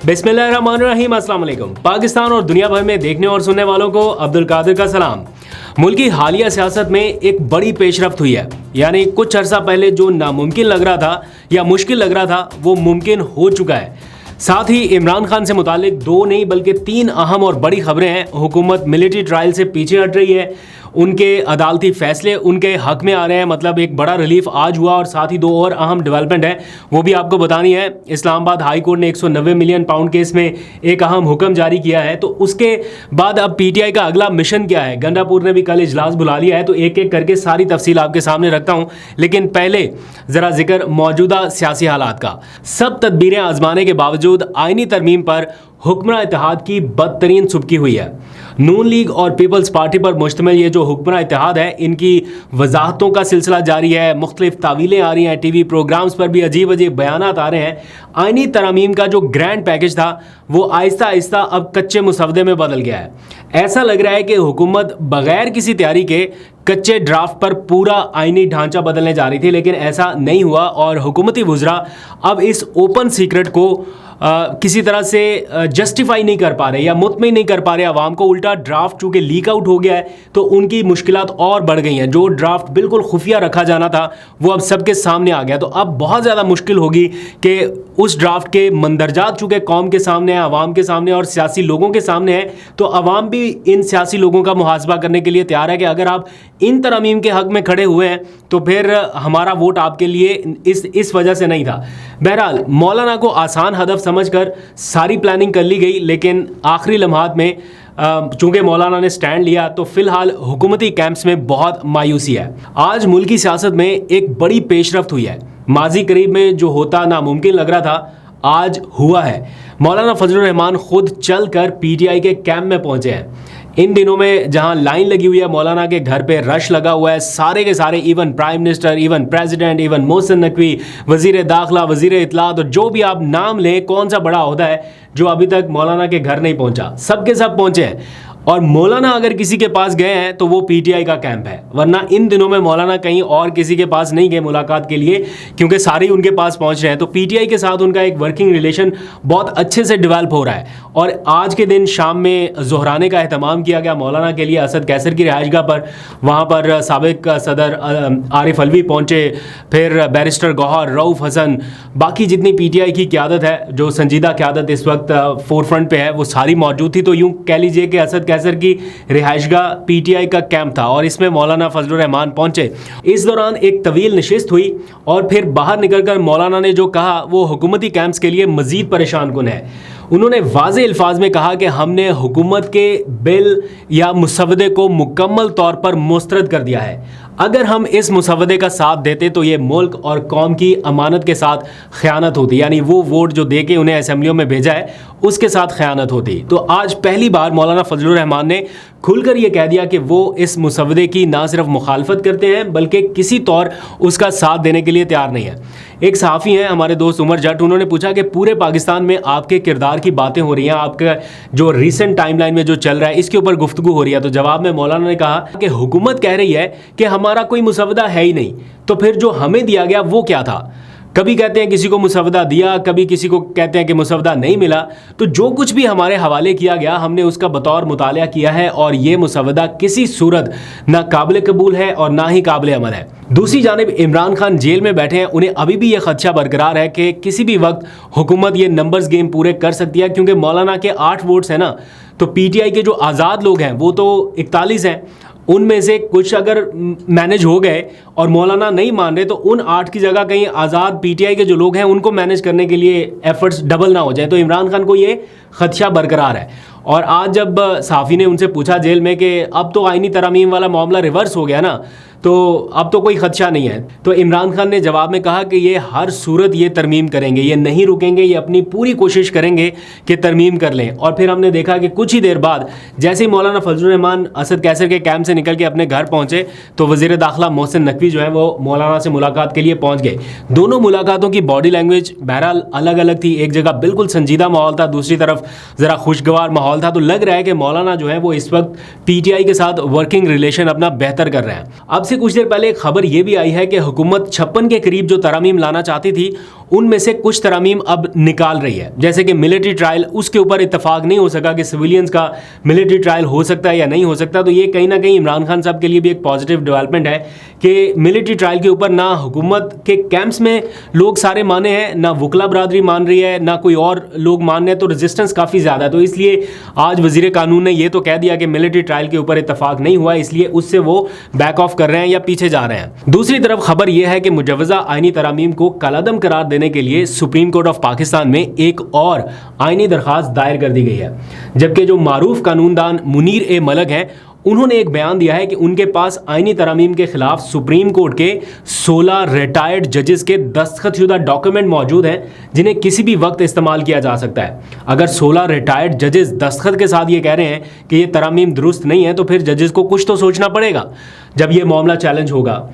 बिस्मिल्लाहिर्रहमानिर्रहीम, अस्सलाम वालेकुम। पाकिस्तान और दुनिया भर में देखने और सुनने वालों को अब्दुल कादिर का सलाम। मुल्क की हालिया सियासत में एक बड़ी पेशरफ्त हुई है। यानी कुछ अर्सा पहले जो नामुमकिन लग रहा था या मुश्किल लग रहा था वो मुमकिन हो चुका है। साथ ही इमरान खान से मुतालिक दो नहीं बल्कि तीन अहम और बड़ी खबरें हैं। हुकूमत मिलिट्री ट्रायल से पीछे हट रही है, उनके अदालती फैसले उनके हक में आ रहे हैं, मतलब एक बड़ा रिलीफ आज हुआ। और साथ ही दो और अहम डेवलपमेंट है वो भी आपको बतानी है। इस्लामाबाद हाई कोर्ट ने 190 मिलियन पाउंड केस में एक अहम हुक्म जारी किया है। तो उसके बाद अब पीटीआई का अगला मिशन क्या है, गंडापुर ने भी कल इजलास बुला लिया है। तो एक एक करके सारी तफसील आपके सामने रखता हूं, लेकिन पहले जरा जिक्र मौजूदा सियासी हालात का। सब तदबीरें आजमाने के बावजूद आईनी तरमीम पर हुक्मरान इत्तेहाद की बदतरीन सुबकी हुई है। नून लीग और पीपल्स पार्टी पर मुश्तमिल ये जो हुक्मरान इत्तेहाद है, इनकी वजाहतों का सिलसिला जारी है। मुख्तलिफ तावीलें आ रही हैं, टीवी प्रोग्राम्स पर भी अजीब अजीब बयानात आ रहे हैं। आईनी तरमीम का जो ग्रैंड पैकेज था वो आहिस्ता आहिस्ता अब कच्चे मुसवदे में बदल गया है। ऐसा लग रहा है कि हुकूमत बगैर किसी तैयारी के कच्चे ड्राफ्ट पर पूरा आईनी ढांचा बदलने जा रही थी, लेकिन ऐसा नहीं हुआ। और हुकूमती वुज़रा अब इस ओपन सीक्रेट को किसी तरह से जस्टिफाई नहीं कर पा रहे या मुतमिन नहीं कर पा रहे आवाम को। उल्टा ड्राफ्ट चूँकि लीक आउट हो गया है तो उनकी मुश्किलात और बढ़ गई हैं। जो ड्राफ्ट बिल्कुल खुफिया रखा जाना था वो अब सबके सामने आ गया। तो अब बहुत ज़्यादा मुश्किल होगी कि उस ड्राफ्ट के मंदरजात चूँकि कौम के सामने है, आवाम के सामने और सियासी लोगों के सामने है, तो आवाम भी इन सियासी लोगों का मुहासबा करने के लिए तैयार है कि अगर आप इन तरमीम के हक में खड़े हुए हैं तो फिर हमारा वोट आपके लिए इस वजह से नहीं था। बहरहाल मौलाना को आसान हदफ समझकर सारी प्लानिंग कर ली गई, लेकिन आखिरी लम्हात में चूंकि मौलाना ने स्टैंड लिया तो फिलहाल हुकूमती कैंप्स में बहुत मायूसी है। आज मुल्क की सियासत में एक बड़ी पेशरफ्त हुई है। माजी करीब में जो होता नामुमकिन लग रहा था आज हुआ है। मौलाना फजलुर रहमान खुद चल कर पीटीआई के कैंप में पहुंचे हैं। इन दिनों में जहां लाइन लगी हुई है, मौलाना के घर पे रश लगा हुआ है, सारे के सारे, even prime minister, even president, even Mohsin Naqvi, वजीर दाखिला, वजीर इत्तलात, और जो भी आप नाम लें, कौन सा बड़ा ओहदा है जो अभी तक मौलाना के घर नहीं पहुंचा, सबके सब पहुंचे हैं। और मौलाना अगर किसी के पास गए हैं तो वो पीटीआई का कैंप है, वरना इन दिनों में मौलाना कहीं और किसी के पास नहीं गए मुलाकात के लिए, क्योंकि सारे उनके पास पहुंच रहे हैं। तो पीटीआई के साथ उनका एक वर्किंग रिलेशन बहुत अच्छे से डेवलप हो रहा है। और आज के दिन शाम में ज़ोहराने का एहतमाम किया गया मौलाना के लिए असद कैसर की रिहाइशगाह पर। वहाँ पर साबिक सदर आरिफ अलवी पहुँचे, फिर बैरिस्टर गौहर, रऊफ़ हसन, बाकी जितनी पीटीआई की क़यादत है, जो संजीदा क़यादत इस वक्त फोर फ्रंट पर है, वो सारी मौजूद थी। तो यूँ कह लीजिए कि असद कैसर की रिहाइशगाह पीटीआई का कैंप था और इसमें मौलाना फजलुर रहमान पहुंचे। इस दौरान एक तवील नशिस्त हुई और फिर बाहर निकलकर मौलाना ने जो कहा वो हुकूमती कैंप्स के लिए मजीद परेशान कुन है। उन्होंने वाज़े अल्फाज में कहा कि हमने हुकूमत के बिल या मुसवदे को मुकम्मल तौर पर मुस्तरद कर दिया है। अगर हम इस मुसवदे का साथ देते तो ये मुल्क और कौम की अमानत के साथ ख़यानत होती, यानी वो वोट जो दे के उन्हें असेंबलियों में भेजा है उसके साथ ख़यानत होती। तो आज पहली बार मौलाना फजलुर रहमान ने खुलकर ये कह दिया कि वो इस मुसवदे की ना सिर्फ मुखालफत करते हैं बल्कि किसी तौर उसका साथ देने के लिए तैयार नहीं है। एक सहाफ़ी हैं हमारे दोस्त उमर जट, उन्होंने पूछा कि पूरे पाकिस्तान में आपके किरदार की बातें हो रही हैं, आपका जो रीसेंट टाइमलाइन में जो चल रहा है इसके ऊपर गुफ्तगू हो रही है। तो जवाब में मौलाना ने कहा कि हुकूमत कह रही है कि हमारा कोई मुसवदा है ही नहीं, तो फिर जो हमें दिया गया वो क्या था। कभी कहते हैं किसी को मुसवदा दिया, कभी किसी को कहते हैं कि मुसवदा नहीं मिला। तो जो कुछ भी हमारे हवाले किया गया हमने उसका बतौर मुतालिया किया है और ये मुसवदा किसी सूरत ना काबिल कबूल है और ना ही काबिल अमल है। दूसरी जानिब इमरान खान जेल में बैठे हैं, उन्हें अभी भी ये खदशा बरकरार है कि किसी भी वक्त हुकूमत ये नंबर्स गेम पूरे कर सकती है, क्योंकि मौलाना के 8 वोट्स हैं ना, तो पीटीआई के जो आज़ाद लोग हैं वो तो 41 हैं, उनमें से कुछ अगर मैनेज हो गए और मौलाना नहीं मान रहे तो उन 8 की जगह कहीं आज़ाद पीटीआई के जो लोग हैं उनको मैनेज करने के लिए एफर्ट्स डबल ना हो जाए। तो इमरान खान को ये खदशा बरकरार है। और आज जब साफ़ी ने उनसे पूछा जेल में कि अब तो आईनी तरमीम वाला मामला रिवर्स हो गया ना, तो अब तो कोई खदशा नहीं है, तो इमरान खान ने जवाब में कहा कि ये हर सूरत ये तरमीम करेंगे, ये नहीं रुकेंगे, ये अपनी पूरी कोशिश करेंगे कि तरमीम कर लें। और फिर हमने देखा कि कुछ ही देर बाद जैसे ही मौलाना फजलुर रहमान असद कैसर के कैंप से निकल के अपने घर पहुंचे तो वज़ीर दाखिला मोहसिन नकवी जो है वो मौलाना से मुलाकात के लिए पहुंच गए। दोनों मुलाकातों की बॉडी लैंग्वेज बहरहाल अलग अलग थी। एक जगह बिल्कुल संजीदा माहौल था, दूसरी तरफ ज़रा खुशगवार माहौल था। तो लग रहा है कि मौलाना जो है वो इस वक्त पीटीआई के साथ वर्किंग रिलेशन अपना बेहतर कर रहे हैं। अब से कुछ देर पहले एक खबर यह भी आई है कि हुकूमत 56 के करीब जो तरमीम लाना चाहती थी उनमें से कुछ तरमीम अब निकाल रही है। जैसे कि मिलिट्री ट्रायल, उसके ऊपर इत्तेफाक नहीं हो सका कि सिविलियंस का मिलिट्री ट्रायल हो सकता है या नहीं हो सकता। तो ये कहीं ना कहीं इमरान खान साहब के लिए भी एक पॉजिटिव डेवलपमेंट है कि मिलिट्री ट्रायल के ऊपर ना हुकूमत के कैंप्स में लोग सारे माने हैं, ना वकला बरादरी मान रही है, ना कोई और लोग मान रहे हैं, तो रेजिस्टेंस काफ़ी ज़्यादा है। तो इसलिए आज वजीर कानून ने यह तो कह दिया कि मिलिट्री ट्रायल के ऊपर इत्तेफाक नहीं हुआ, इसलिए उससे वो बैक ऑफ कर रहे हैं या पीछे जा रहे हैं। दूसरी तरफ खबर यह है कि मुजव्वज़ा आईनी तरामीम को कलादम करार देने के लिए सुप्रीम कोर्ट ऑफ पाकिस्तान में एक और आईनी दरखास्त दायर कर दी गई है, जबकि जो मारूफ कानूनदान मुनीर ए मलक हैं, उन्होंने एक बयान दिया है कि उनके पास आईनी तरामीम के खिलाफ सुप्रीम कोर्ट के 16 रिटायर्ड जजेस के दस्तखतशुदा डॉक्यूमेंट मौजूद हैं, जिन्हें किसी भी वक्त इस्तेमाल किया जा सकता है। अगर 16 रिटायर्ड जजेस दस्तखत के साथ ये कह रहे हैं कि ये तरामीम दुरुस्त नहीं है, तो फिर जजेस को कुछ तो सोचना पड़ेगा जब ये मामला चैलेंज होगा।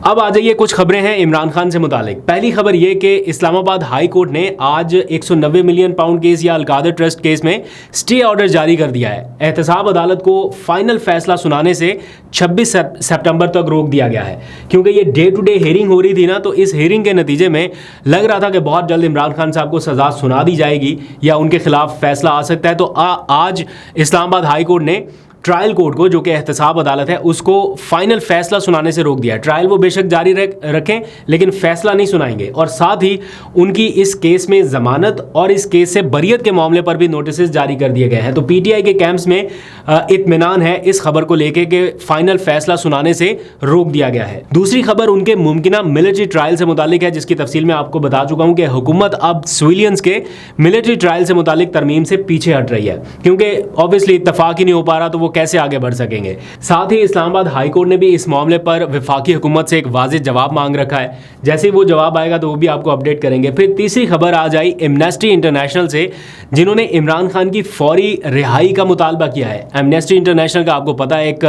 अब आ जाइए, कुछ खबरें हैं इमरान खान से मुतालिक। पहली खबर ये कि इस्लामाबाद हाई कोर्ट ने आज 190 मिलियन पाउंड केस या अलकादर ट्रस्ट केस में स्टे ऑर्डर जारी कर दिया है। एहतसाब अदालत को फाइनल फैसला सुनाने से 26 सितंबर तक रोक दिया गया है, क्योंकि ये डे टू डे हेयरिंग हो रही थी ना, तो इस हेयरिंग के नतीजे में लग रहा था कि बहुत जल्द इमरान खान साहब को सज़ा सुना दी जाएगी या उनके खिलाफ फैसला आ सकता है। तो आज इस्लामाबाद हाई कोर्ट ने ट्रायल कोर्ट को, जो कि एहतसाब अदालत है, उसको फाइनल फैसला सुनाने से रोक दिया है। ट्रायल वो बेशक जारी रखें, लेकिन फैसला नहीं सुनाएंगे। और साथ ही उनकी इस केस में जमानत और इस केस से बरियत के मामले पर भी नोटिस जारी कर दिए गए हैं। तो पीटीआई के कैंप्स में इत्मीनान है इस खबर को लेकर कि फाइनल फैसला सुनाने से रोक दिया गया है। दूसरी खबर उनके मुमकिना मिलिट्री ट्रायल से मुतालिक है, जिसकी तफसील मैं आपको बता चुका हूं कि हुकूमत अब सिविलियंस के मिलिट्री ट्रायल से मुतालिक तरमीम से पीछे हट रही है, क्योंकि ऑब्वियसली इत्तफाक ही नहीं हो पा रहा, तो वो कैसे आगे बढ़ सकेंगे। साथ ही इस्लामाबाद हाई कोर्ट ने भी इस मामले पर वफाकी हुकूमत से एक वाज़ेह जवाब मांग रखा है। जैसे ही वो जवाब आएगा तो वो भी आपको अपडेट करेंगे। फिर तीसरी खबर आ जाए एमनेस्टी इंटरनेशनल से, जिन्होंने इमरान खान की फौरी रिहाई का मुतालबा किया है। एमनेस्टी इंटरनेशनल का आपको पता है एक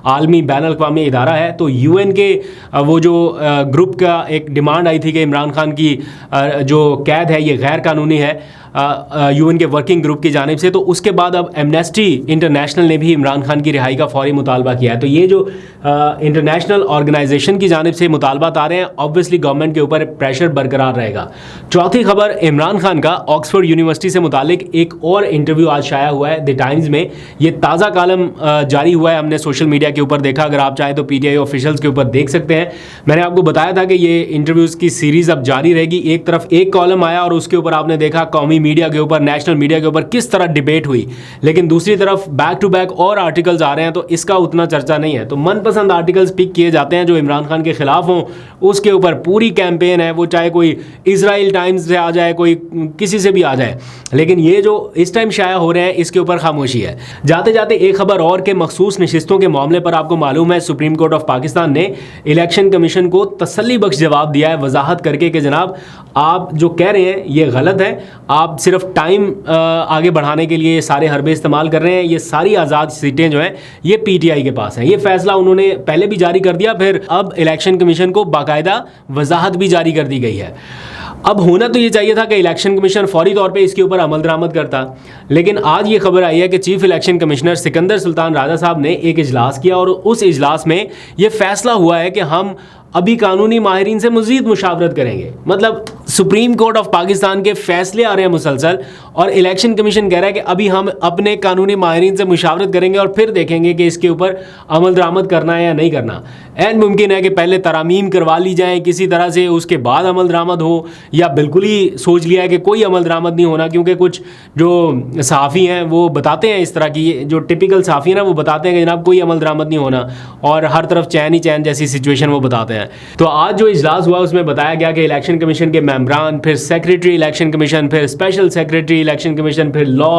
आलमी बैन अल-अक़वामी इदारा है। तो यूएन के वो जो ग्रुप का एक डिमांड आई थी कि इमरान खान की जो कैद है ये गैर कानूनी है यूएन के वर्किंग ग्रुप की जानिब से, तो उसके बाद अब एमनेस्टी इंटरनेशनल ने भी इमरान खान की रिहाई का फौरी मुतालबा किया है। तो ये जो इंटरनेशनल ऑर्गेनाइजेशन की जानिब से मुतालबात आ रहे हैं, ऑब्वियसली गवर्नमेंट के ऊपर प्रेशर बरकरार रहेगा। चौथी खबर इमरान खान का ऑक्सफोर्ड यूनिवर्सिटी से मुतालिक एक और इंटरव्यू आज शाया हुआ है द टाइम्स में। ये ताज़ा कॉलम जारी हुआ है, हमने सोशल मीडिया के ऊपर देखा। अगर आप चाहें तो पीटीआई ऑफिशियल्स के ऊपर देख सकते हैं। मैंने आपको बताया था कि ये इंटरव्यूज़ की सीरीज़ अब जारी रहेगी। एक तरफ एक कॉलम आया और उसके ऊपर आपने देखा कौमी मीडिया के ऊपर, नेशनल मीडिया के ऊपर किस तरह डिबेट हुई, लेकिन दूसरी तरफ बैक टू बैक और आर्टिकल्स आ रहे हैं, तो इसका उतना चर्चा नहीं है। तो मनपसंद आर्टिकल्स पिक किए जाते हैं जो इमरान खान के खिलाफ हों, उसके ऊपर पूरी कैंपेन है, वो चाहे कोई इजराइल टाइम्स से आ जाए, कोई किसी से भी आ जाए, लेकिन ये जो इस टाइम शाया हो रहे हैं इसके ऊपर खामोशी है। जाते जाते एक खबर और के मखसूस नशिस्तों के मामले पर आपको मालूम है सुप्रीम कोर्ट ऑफ पाकिस्तान ने इलेक्शन कमीशन को तसल्ली बख्श जवाब दिया है, वजाहत करके कि जनाब आप जो कह रहे हैं ये गलत है, आप सिर्फ टाइम आगे बढ़ाने के लिए सारे हरबे इस्तेमाल कर रहे हैं। ये सारी आज़ाद सीटें जो हैं ये पीटीआई के पास हैं। ये फैसला उन्होंने पहले भी जारी कर दिया, फिर अब इलेक्शन कमीशन को बाकायदा वजाहत भी जारी कर दी गई है। अब होना तो ये चाहिए था कि इलेक्शन कमीशन फौरी तौर पे इसके ऊपर अमल दरामद करता, लेकिन आज ये खबर आई है कि chief election commissioner Sikandar Sultan Raja साहब ने एक इजलास किया और उस इजलास में ये फैसला हुआ है कि हम अभी कानूनी माहिरीन से मज़ीद मुशावरत करेंगे। मतलब सुप्रीम कोर्ट ऑफ पाकिस्तान के फैसले आ रहे हैं मुसलसल, और इलेक्शन कमीशन कह रहा है कि अभी हम अपने कानूनी माहिरीन से मुशावरत करेंगे और फिर देखेंगे कि इसके ऊपर अमल दरामद करना है या नहीं करना। एंड मुमकिन है कि पहले तरामीम करवा ली जाए किसी तरह से, उसके बाद अमल दरामद हो, या बिल्कुल ही सोच लिया है कि कोई अमल दरामद नहीं होना, क्योंकि कुछ जो सहाफ़ी हैं वो बताते हैं इस तरह की, जो टिपिकल सहाफ़ी हैं ना, वो बताते हैं कि जनाब कोई अमल दरामद नहीं होना, और हर तरफ चैन ही चैन जैसी सिचुएशन वो बताते हैं। तो आज जो इजलास हुआ उसमें बताया गया कि इलेक्शन कमीशन के मेंबरान, फिर सेक्रेटरी इलेक्शन कमीशन, फिर स्पेशल सेक्रेटरी इलेक्शन कमीशन, फिर लॉ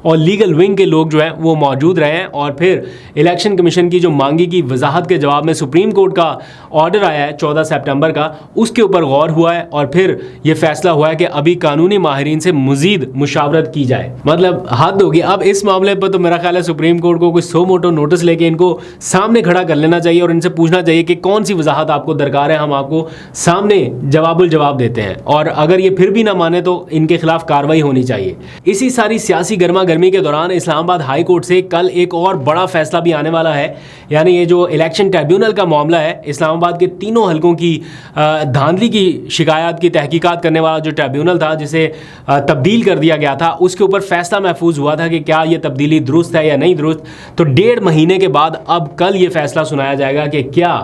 और लीगल विंग के लोग जो हैं वो मौजूद रहे हैं, और फिर इलेक्शन कमीशन की जो मांगी की वजाहत के जवाब में सुप्रीम कोर्ट का ऑर्डर आया है 14 सितंबर का, उसके ऊपर गौर हुआ है और फिर यह फैसला हुआ है कि अभी कानूनी माहिरीन से मजीद मुशावरत की जाए। मतलब हद होगी। अब इस मामले पर तो मेरा ख्याल है सुप्रीम कोर्ट को कुछ सो मोटो नोटिस लेके इनको सामने खड़ा कर लेना चाहिए और इनसे पूछना चाहिए कि कौन सी वजाहत आपको आपको दरकार है, हम आपको सामने जवाबुल जवाब देते हैं, और अगर ये फिर भी ना माने तो इनके खिलाफ कार्रवाई होनी चाहिए। इसी सारी सियासी गर्मा गर्मी के दौरान इस्लामाबाद हाई कोर्ट से कल एक और बड़ा फैसला भी आने वाला है। यानी ये जो इलेक्शन ट्रिब्यूनल का मामला है, इस्लामाबाद के तीनों हलकों की धांधली की शिकायत की तहकीकात करने वाला जो ट्रिब्यूनल था, जिसे तब्दील कर दिया गया था, उसके ऊपर फैसला महफूज हुआ था कि क्या ये तब्दीली दुरुस्त है या नहीं दुरुस्त। तो 1.5 महीने के बाद अब कल ये फैसला सुनाया जाएगा कि क्या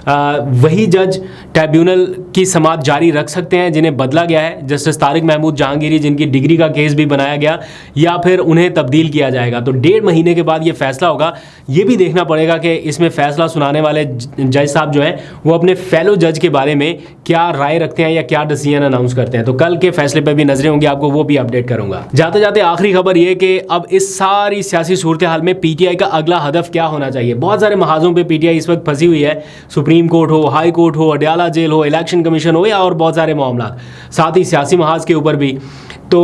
वही जज ट्रिब्यूनल की समाअत जारी रख सकते हैं जिन्हें बदला गया है, जस्टिस तारिक महमूद जहांगीरी जिनकी डिग्री का केस भी बनाया गया, या फिर उन्हें तब्दील किया जाएगा। तो 1.5 महीने के बाद ये फैसला होगा। ये भी देखना पड़ेगा कि इसमें फैसला सुनाने वाले जज साहब जो हैं वो अपने फेलो जज के बारे में क्या राय रखते हैं या क्या डिसीजन अनाउंस करते हैं। तो कल के फैसले पर भी नजरें होंगी, आपको वो भी अपडेट करूंगा। जाते जाते आखिरी खबर ये कि अब इस सारी सियासी सूरत हाल में पीटीआई का अगला हदफ क्या होना चाहिए। बहुत सारे महाजों पर पीटीआई इस वक्त फंसी हुई है, सुप्रीम कोर्ट हो, हाई कोर्ट हो, अडयाला जेल हो, इलेक्शन कमीशन हो, या और बहुत सारे मामला, साथ ही सियासी महाज के ऊपर भी। तो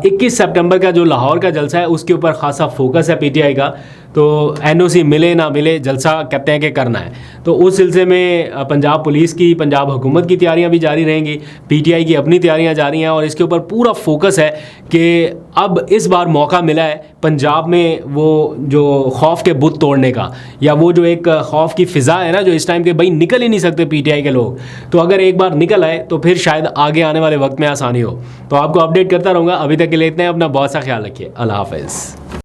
21 सितंबर का जो लाहौर का जलसा है उसके ऊपर खासा फोकस है पीटीआई का। तो एनओसी मिले ना मिले जलसा कहते हैं कि करना है। तो उस सिलसिले में पंजाब पुलिस की, पंजाब हुकूमत की तैयारियां भी जारी रहेंगी, पीटीआई की अपनी तैयारियां जारी हैं, और इसके ऊपर पूरा फोकस है कि अब इस बार मौका मिला है पंजाब में वो जो खौफ के बुत तोड़ने का, या वो जो एक खौफ की फ़िज़ा है ना जो इस टाइम के भाई निकल ही नहीं सकते पीटीआई के लोग, तो अगर एक बार निकल आए तो फिर शायद आगे आने वाले वक्त में आसानी हो। तो आपको अपडेट करता रहूँगा। अभी तक के लिए इतना है, अपना बहुत सा ख्याल रखिए। अल्लाह हाफ़िज़।